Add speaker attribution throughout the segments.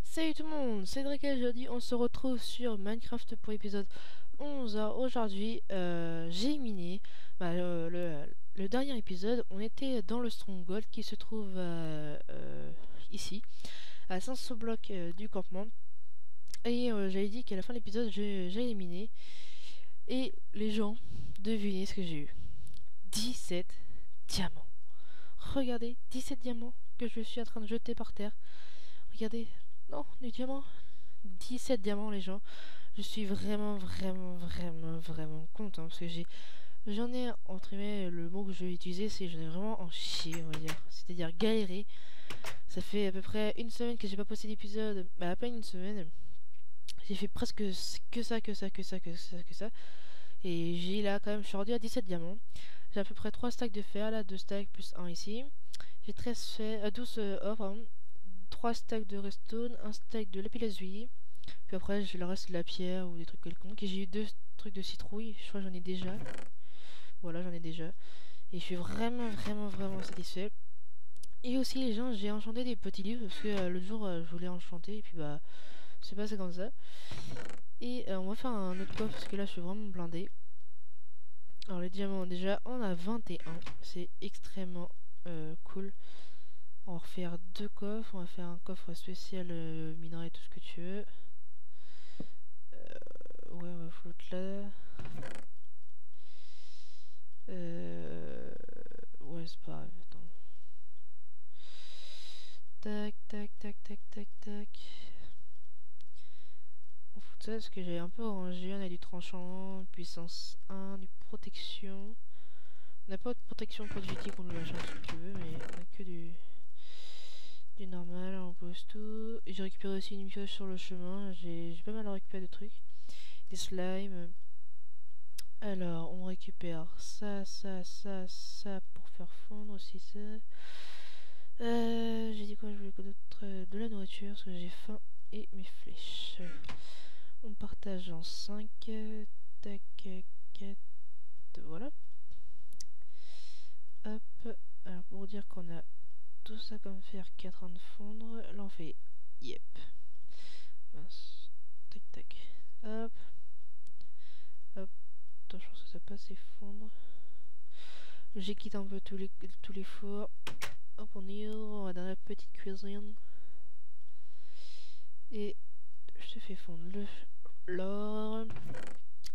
Speaker 1: Salut tout le monde, c'est Drake et aujourd'hui on se retrouve sur Minecraft pour l'épisode 11. Alors aujourd'hui j'ai miné le dernier épisode. On était dans le Stronghold qui se trouve ici à 500 blocs du campement. Et j'avais dit qu'à la fin de l'épisode j'allais miner. Et les gens, devinez ce que j'ai eu. 17 diamants. Regardez, 17 diamants que je suis en train de jeter par terre. Regardez, non, des diamants. 17 diamants les gens. Je suis vraiment content parce que j'en ai, entre guillemets, le mot que je vais utiliser, c'est j'en ai vraiment en chier, on va dire. C'est-à-dire galérer. Ça fait à peu près une semaine que j'ai pas posté d'épisode. Bah à peine une semaine. J'ai fait presque que ça. Et j'ai là quand même, je suis rendu à 17 diamants. J'ai à peu près 3 stacks de fer, là 2 stacks plus 1 ici. J'ai 12 or, pardon. 3 stacks de redstone, 1 stack de lapis lazuli. Puis après, j'ai le reste de la pierre ou des trucs quelconques. Et j'ai eu 2 trucs de citrouille. Je crois que j'en ai déjà. Voilà, j'en ai déjà. Et je suis vraiment satisfait. Et aussi, les gens, j'ai enchanté des petits livres. Parce que l'autre jour, je voulais enchanter. Et puis, bah, c'est passé comme ça. Et on va faire un autre coffre. Parce que là, je suis vraiment blindé. Alors, les diamants, déjà, on a 21. C'est extrêmement cool. On va refaire 2 coffres. On va faire un coffre spécial minerai, tout ce que tu veux. Ouais, on va flotte là. Ouais, c'est pas grave, attends. Tac. On fout ça parce que j'ai un peu rangé. On a du tranchant, puissance 1, du protection. On n'a pas de protection pour du type, on le machin si tu veux, mais on a que du normal. On pose tout. Et j'ai récupéré aussi une pioche sur le chemin. J'ai pas mal récupéré de trucs. Des slimes. Alors, on récupère ça pour faire fondre aussi ça. J'ai dit quoi? Je voulais quoi d'autre? De la nourriture parce que j'ai faim et mes flèches. On partage en 5. Tac, 4. Voilà. Hop. Alors, pour dire qu'on a tout ça comme fer qui est en train de fondre, là on fait yep. Mince. Tac. Hop. Attends, je pense que ça passe et fondre. J'ai quitté un peu tous les fours. Hop, on va dans la petite cuisine. Et je te fais fondre l'or.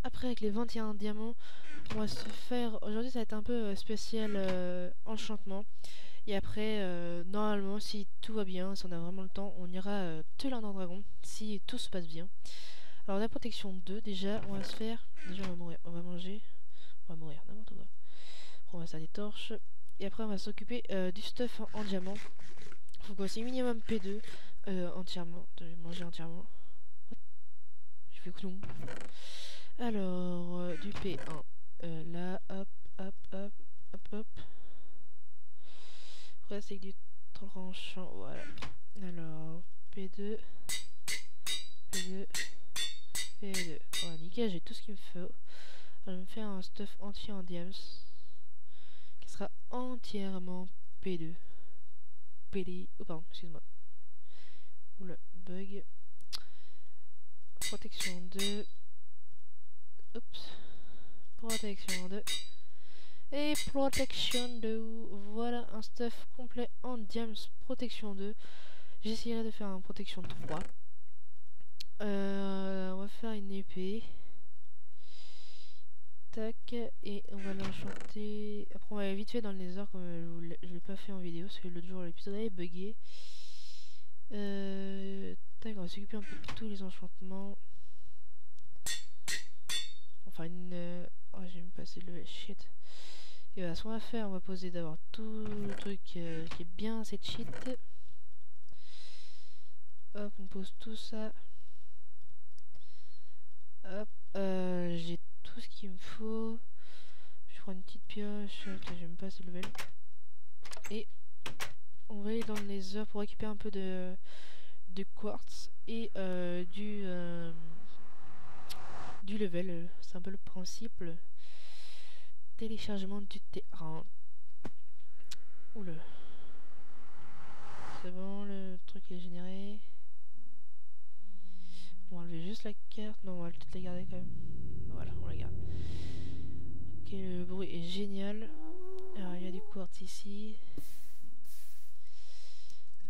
Speaker 1: Après, avec les 21 diamants, on va se faire... Aujourd'hui, ça va être un peu spécial enchantement. Et après, normalement, si tout va bien, si on a vraiment le temps, on ira tuer l'Ender Dragon, si tout se passe bien. Alors, la protection 2, déjà, on va se faire... Déjà, on va mourir, on va manger... On va mourir, n'importe quoi. Après, on va se faire des torches. Et après, on va s'occuper du stuff en diamant. Faut qu'on ait minimum P2 entièrement. Attends, je vais manger entièrement. What? J'ai fait clown. Alors, du P1. Là, hop. Après, c'est du tranchant. Voilà. Alors, P2. Voilà, nickel, j'ai tout ce qu'il me faut. Alors, je vais me faire un stuff entier en diams. Qui sera entièrement P2. Oh, pardon, excuse-moi. Oula, bug. Protection 2. Oups. Protection 2. Et protection 2. Voilà un stuff complet en diams protection 2. J'essaierai de faire un protection 3. On va faire une épée. Tac. Et on va l'enchanter. Après on va aller vite fait dans le nether comme je l'ai pas fait en vidéo parce que l'autre jour l'épisode avait bugué. Tac, on va s'occuper un peu de tous les enchantements. Enfin une... Oh, j'ai même passé le shit. Et voilà, ce qu'on va faire, on va poser d'abord tout le truc qui est bien cette shit. Hop, on pose tout ça. Hop, j'ai tout ce qu'il me faut. Je prends une petite pioche. Je vais me passer le level. Et on va aller dans le nether pour récupérer un peu de quartz et du level. C'est un peu le principe. téléchargement du terrain. Oula. C'est bon, le truc est généré. On va enlever juste la carte. Non, on va peut-être la garder quand même. Voilà, on la garde. Ok, le bruit est génial. Alors, il y a du quartz ici.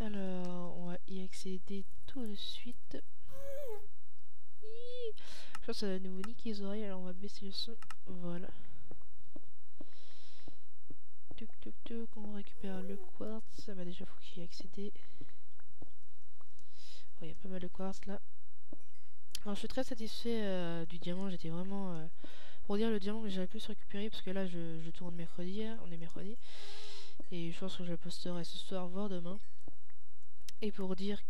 Speaker 1: Alors, on va y accéder tout de suite. Je pense que ça va nous niquer les oreilles. Alors, on va baisser le son. Voilà. Tuc tuc tuc, on récupère le quartz. Bah déjà, faut qu'il y accéder. Il y a pas mal de quartz là. Alors, je suis très satisfait du diamant. J'étais vraiment. Pour dire le diamant que j'aurais pu se récupérer, parce que là, je tourne mercredi. Hein, on est mercredi. Et je pense que je le posterai ce soir, voire demain. Et pour dire.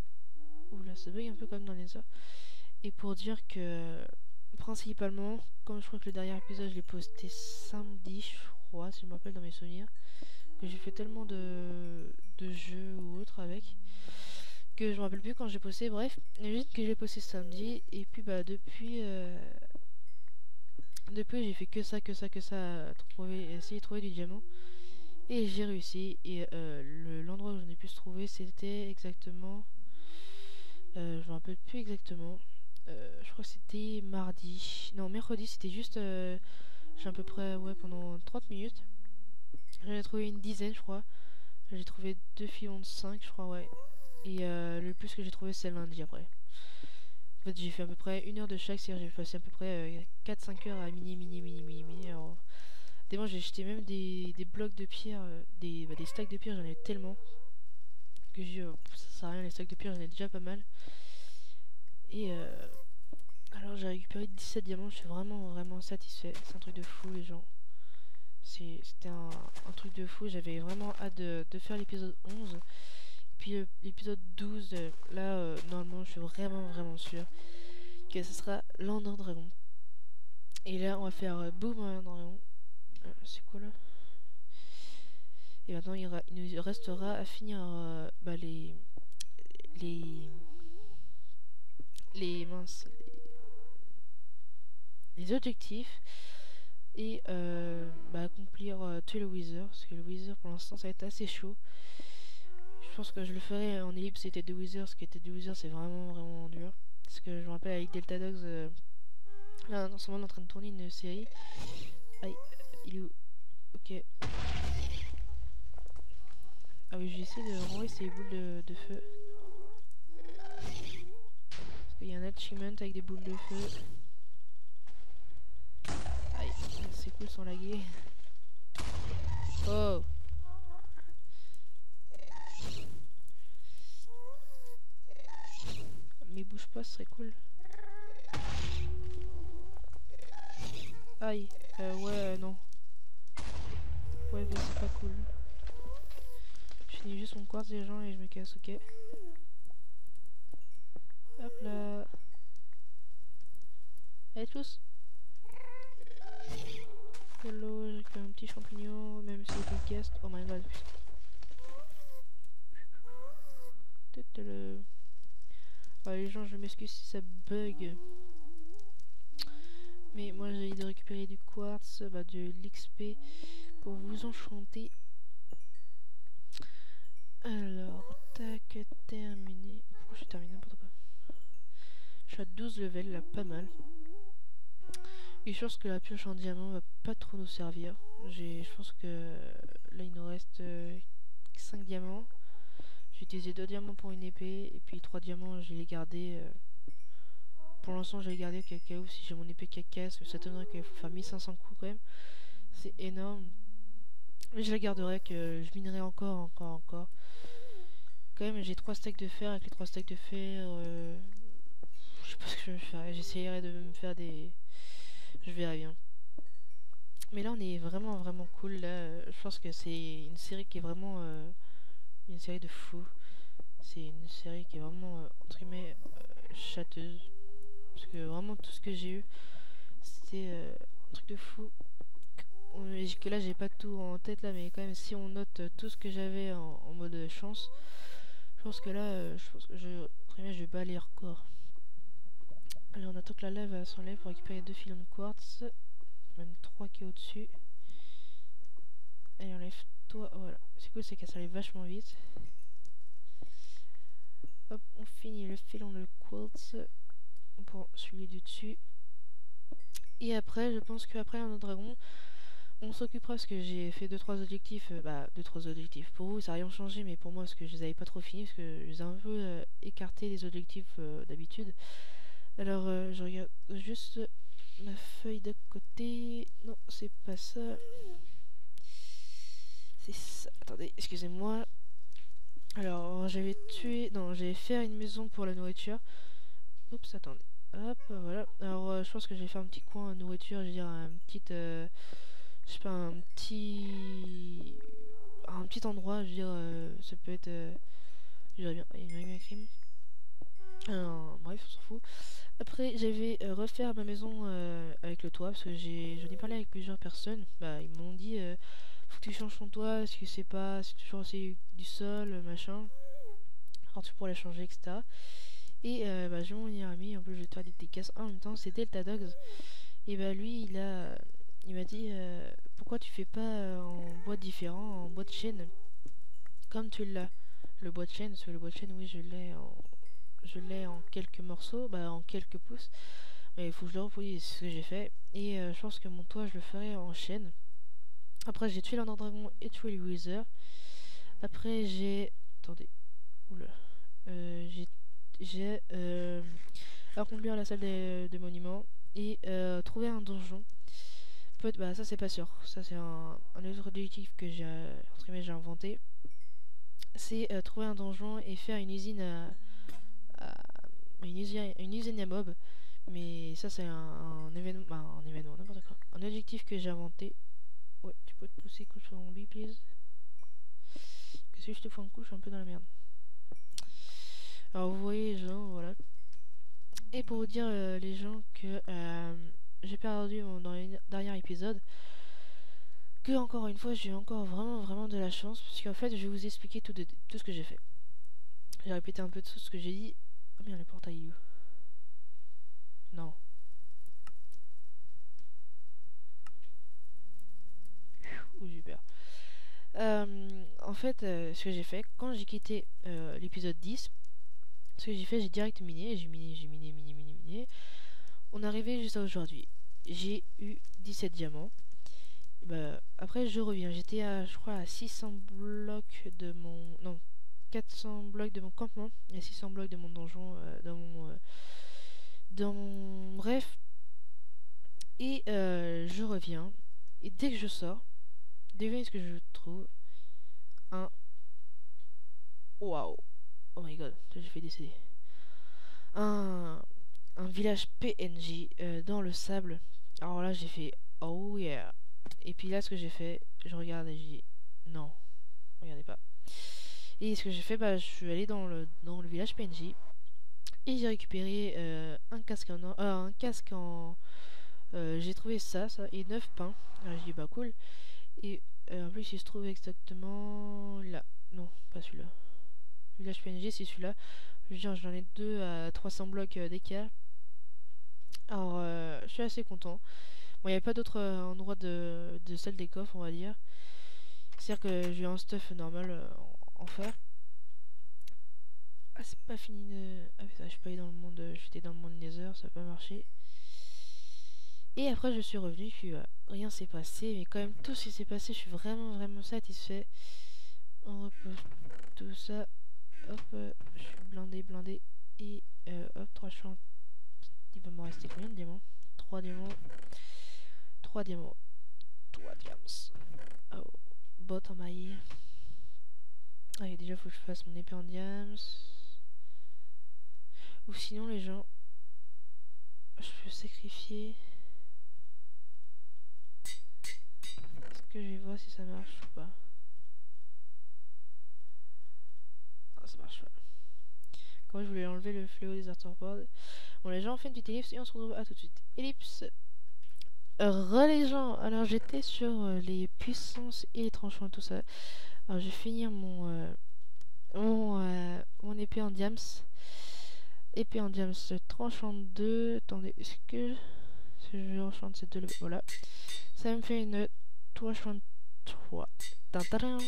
Speaker 1: Oula, ça bug un peu comme dans les heures. Et pour dire que. Principalement, comme je crois que le dernier épisode, je l'ai posté samedi, je crois, si je me rappelle dans mes souvenirs. Que j'ai fait tellement de jeux ou autres avec. Que je me rappelle plus quand j'ai posté, bref, juste que j'ai posté samedi, et puis bah depuis j'ai fait que ça, essayer de trouver du diamant, et j'ai réussi, et l'endroit où j'en ai pu se trouver, c'était exactement, je me rappelle plus exactement, je crois que c'était mardi, non mercredi, c'était juste, j'ai à peu près, ouais, pendant 30 minutes, j'en ai trouvé une dizaine je crois, j'ai trouvé 2 filons de 5 je crois, ouais. Et le plus que j'ai trouvé, c'est lundi après. En fait, j'ai fait à peu près 1 heure de chaque, c'est-à-dire j'ai passé à peu près 4-5 heures à mini. Alors, des fois, j'ai jeté même des blocs de pierre, des stacks de pierre, j'en ai tellement que ça sert à rien, les stacks de pierre, j'en ai déjà pas mal. Et alors, j'ai récupéré 17 diamants, je suis vraiment satisfait. C'est un truc de fou, les gens. C'était un truc de fou, j'avais vraiment hâte de faire l'épisode 11. Puis l'épisode 12, là, normalement, je suis vraiment sûr que ce sera l'Ender Dragon. Et là, on va faire boum, Ender Dragon. C'est quoi là? Et maintenant, il nous restera à finir bah, les minces, les objectifs. Et bah, accomplir tuer le Wither. Parce que le Wither, pour l'instant, ça va être assez chaud. Je pense que je le ferai en ellipse c'était de Wither, parce que de Wither c'est vraiment dur. Parce que je me rappelle avec Delta Dogs, là en ce moment on est en train de tourner une série. Aïe, il est où? Ok. Ah oui, j'ai essayé de renvoyer ces boules de feu. Parce qu'il y a un achievement avec des boules de feu. Aïe, c'est cool sans laguer. Oh! Mais bouge pas, ce serait cool. Aïe, ouais, non. Ouais, bah, c'est pas cool. Je finis juste mon quartz des gens et je me casse, ok. Hop là. Allez tous. Hello, j'ai récupéré un petit champignon, même si c'était guest. Oh my god. Oh, les gens, je m'excuse si ça bug. Mais moi j'ai envie de récupérer du quartz, bah, de l'XP pour vous enchanter. Alors, tac, terminé. Pourquoi j'ai terminé n'importe quoi? Je suis à 12 levels, là, pas mal. Et je pense que la pioche en diamant va pas trop nous servir. Je pense que là il nous reste 5 diamants. J'ai utilisé 2 diamants pour une épée et puis 3 diamants je les gardés. Pour l'instant je les gardés au cas où si j'ai mon épée qui casse, ça t'étonnerait qu'il faut faire 1500 coups quand même. C'est énorme. Mais je la garderai, que je minerai encore. Quand même j'ai 3 stacks de fer. Avec les 3 stacks de fer, je sais pas ce que je vais faire. J'essayerai de me faire des... Je verrai bien. Mais là on est vraiment cool. Là, je pense que c'est une série qui est vraiment une série de fou. C'est une série qui est vraiment entre guillemets châteuse. Parce que vraiment tout ce que j'ai eu, c'était un truc de fou. Que là j'ai pas tout en tête là, mais quand même si on note tout ce que j'avais en mode chance, je pense que là je pense que je vais bats les records. Allez, on attend que la lave s'enlève pour récupérer 2 filons de quartz, même 3 qui est au dessus. toit. Voilà, c'est cool, c'est qu'elle s'allait vachement vite. Hop, on finit le filon de quartz pour celui du dessus. Et après, je pense qu'après un autre dragon, on s'occupera parce que j'ai fait 2-3 objectifs. 2-3 objectifs. Pour vous, ça n'a rien changé, mais pour moi, parce que je les avais pas trop finis, parce que je les ai un peu écartés des objectifs d'habitude. Alors, je regarde juste ma feuille d'à côté. Non, c'est pas ça. C'est ça. Attendez, excusez-moi. Alors, j'avais tué... Non, j'avais fait une maison pour la nourriture. Oups, attendez. Hop, voilà. Alors, je pense que je vais faire un petit coin à nourriture. Je veux dire, un petit... je sais pas, un petit... Un petit endroit, je veux dire, ça peut être... je dirais bien... Il y a une crime. Bref, on s'en fout. Après, j'avais refaire ma maison avec le toit, parce que j'en ai parlé avec plusieurs personnes. Bah, ils m'ont dit... faut que tu changes ton toit, est-ce que c'est pas... C'est toujours assez du sol, machin. Alors tu pourrais la changer, etc. Et j'ai mon meilleur ami, en plus je vais te faire des dédicaces en même temps, c'est Delta Dogs. Et bah lui, il m'a dit pourquoi tu fais pas en bois différent, en bois de chêne, comme tu l'as. Le bois de chêne, parce que le bois de chêne, oui, je l'ai en quelques morceaux, en quelques pouces. Mais il faut que je le reproduise, c'est ce que j'ai fait. Et je pense que mon toit, je le ferai en chêne. Après, j'ai tué l'Ender Dragon et tué les Wither. Après, j'ai... Attendez. Oula. J'ai accompli la salle des monuments et trouvé un donjon. Ça c'est pas sûr. Ça c'est un autre objectif que j'ai j'ai inventé. C'est trouver un donjon et faire une usine une usine à mob. Mais ça c'est un événement, un événement, n'importe quoi. Un objectif que j'ai inventé. Ouais, tu peux te pousser, couche sur mon bi, please. Que si je te fous un coup, je suis un peu dans la merde. Alors vous voyez les gens, voilà. Et pour vous dire les gens que j'ai perdu dans le dernier épisode, que encore une fois j'ai encore vraiment de la chance, parce qu'en fait je vais vous expliquer tout ce que j'ai fait. J'ai répété un peu de tout ce que j'ai dit. Oh merde, le portail est où? Non. Ouh, j'ai peur. En fait, ce que j'ai fait, quand j'ai quitté l'épisode 10, ce que j'ai fait, j'ai direct miné, j'ai miné. On est arrivé jusqu'à aujourd'hui. J'ai eu 17 diamants. Après, je reviens. J'étais à, je crois, à 600 blocs de mon... Non, 400 blocs de mon campement. Et 600 blocs de mon donjon, Bref. Et je reviens. Et dès que je sors, devinez ce que je trouve. Un... Waouh. Oh my god, j'ai fait décéder. Un village PNJ dans le sable. Alors là, j'ai fait... Oh yeah. Et puis là, ce que j'ai fait, je regarde et je dis... Non, regardez pas. Et ce que j'ai fait, je suis allé dans le village PNJ. Et j'ai récupéré un casque en... j'ai trouvé ça, et 9 pains. Alors j'ai dit, bah cool. Et en plus, il se trouve exactement là. Non, pas celui-là. Village PNJ, c'est celui-là. Je veux dire, j'en ai 2 à 300 blocs d'écart. Alors, je suis assez content. Bon, il n'y avait pas d'autre endroit de salle des coffres, on va dire. C'est-à-dire que j'ai un stuff normal en fer. Ah, c'est pas fini de... Ah putain, je suis pas allé dans le monde... J'étais dans le monde Nether, ça n'a pas marché. Et après, je suis revenu, puis rien s'est passé. Mais quand même, tout ce qui s'est passé, je suis vraiment satisfait. On repose tout ça. Hop, je suis blindé. Et hop, 3 champs. Il va m'en rester combien de diamants? 3 diamants. 3 diamants. 3 diamants. Oh, bot en maille. Allez, déjà, faut que je fasse mon épée en diams. Ou sinon, les gens... Je peux sacrifier... Est-ce que je vais voir si ça marche ou pas? Ah, ça marche pas. Quand je voulais enlever le fléau des arthropodes. Bon, les gens, on fait une petite ellipse et on se retrouve à tout de suite. Ellipse. Les gens, alors j'étais sur les puissances et les tranchants et tout ça. Alors je vais finir mon épée en diams. Épée en diams tranchant 2. Attendez, est-ce que je enchante ces deux? Voilà. Ça me fait une tranchant 3. Tintarin.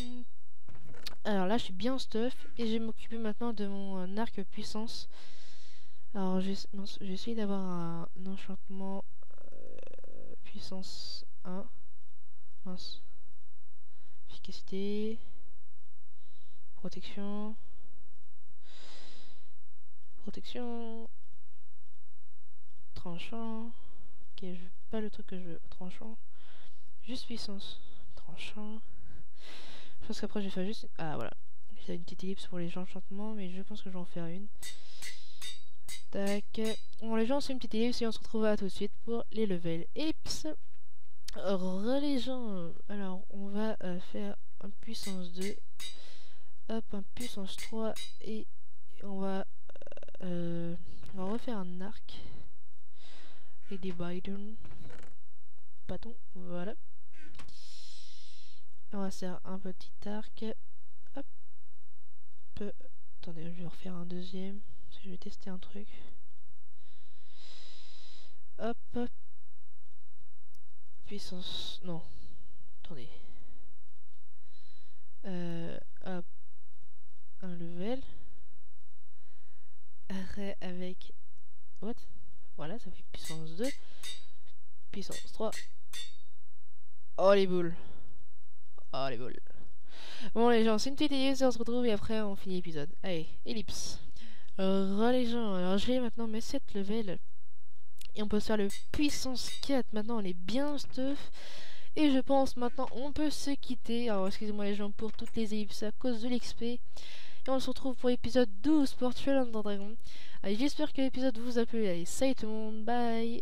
Speaker 1: Alors là, je suis bien stuff et je vais m'occuper maintenant de mon arc puissance. Alors, je vais essayer d'avoir un enchantement puissance 1. Mince. Efficacité. Protection. Protection. Tranchant. Ok, je veux pas le truc que je veux. Tranchant. Juste puissance. Tranchant. Je pense qu'après je vais faire juste... Ah voilà. J'ai une petite ellipse pour les enchantements, mais je pense que je vais en faire une. Tac. Bon les gens, c'est une petite ellipse et on se retrouve à tout de suite pour les levels. Ellipse. Les gens. Alors on va faire un puissance 2. Hop, un puissance 3. Et on va refaire un arc. Et des bâtons. Voilà. On va faire un petit arc. Hop. Attendez, je vais refaire un deuxième. Parce que je vais tester un truc. Hop. Puissance... Non. Attendez. Hop. Un level. Arrêt avec... What? Voilà, ça fait puissance 2. Puissance 3. Oh les boules. Oh les boules. Bon les gens, c'est une petite ellipse, on se retrouve et après on finit l'épisode. Allez, ellipse. Les gens, alors j'ai maintenant mes 7 levels. Et on peut se faire le puissance 4. Maintenant on est bien stuff. Et je pense maintenant on peut se quitter. Alors excusez-moi les gens pour toutes les ellipses à cause de l'XP. Et on se retrouve pour l'épisode 12 pour Duel of the Dragon. Allez, j'espère que l'épisode vous a plu. Allez, salut tout le monde, bye.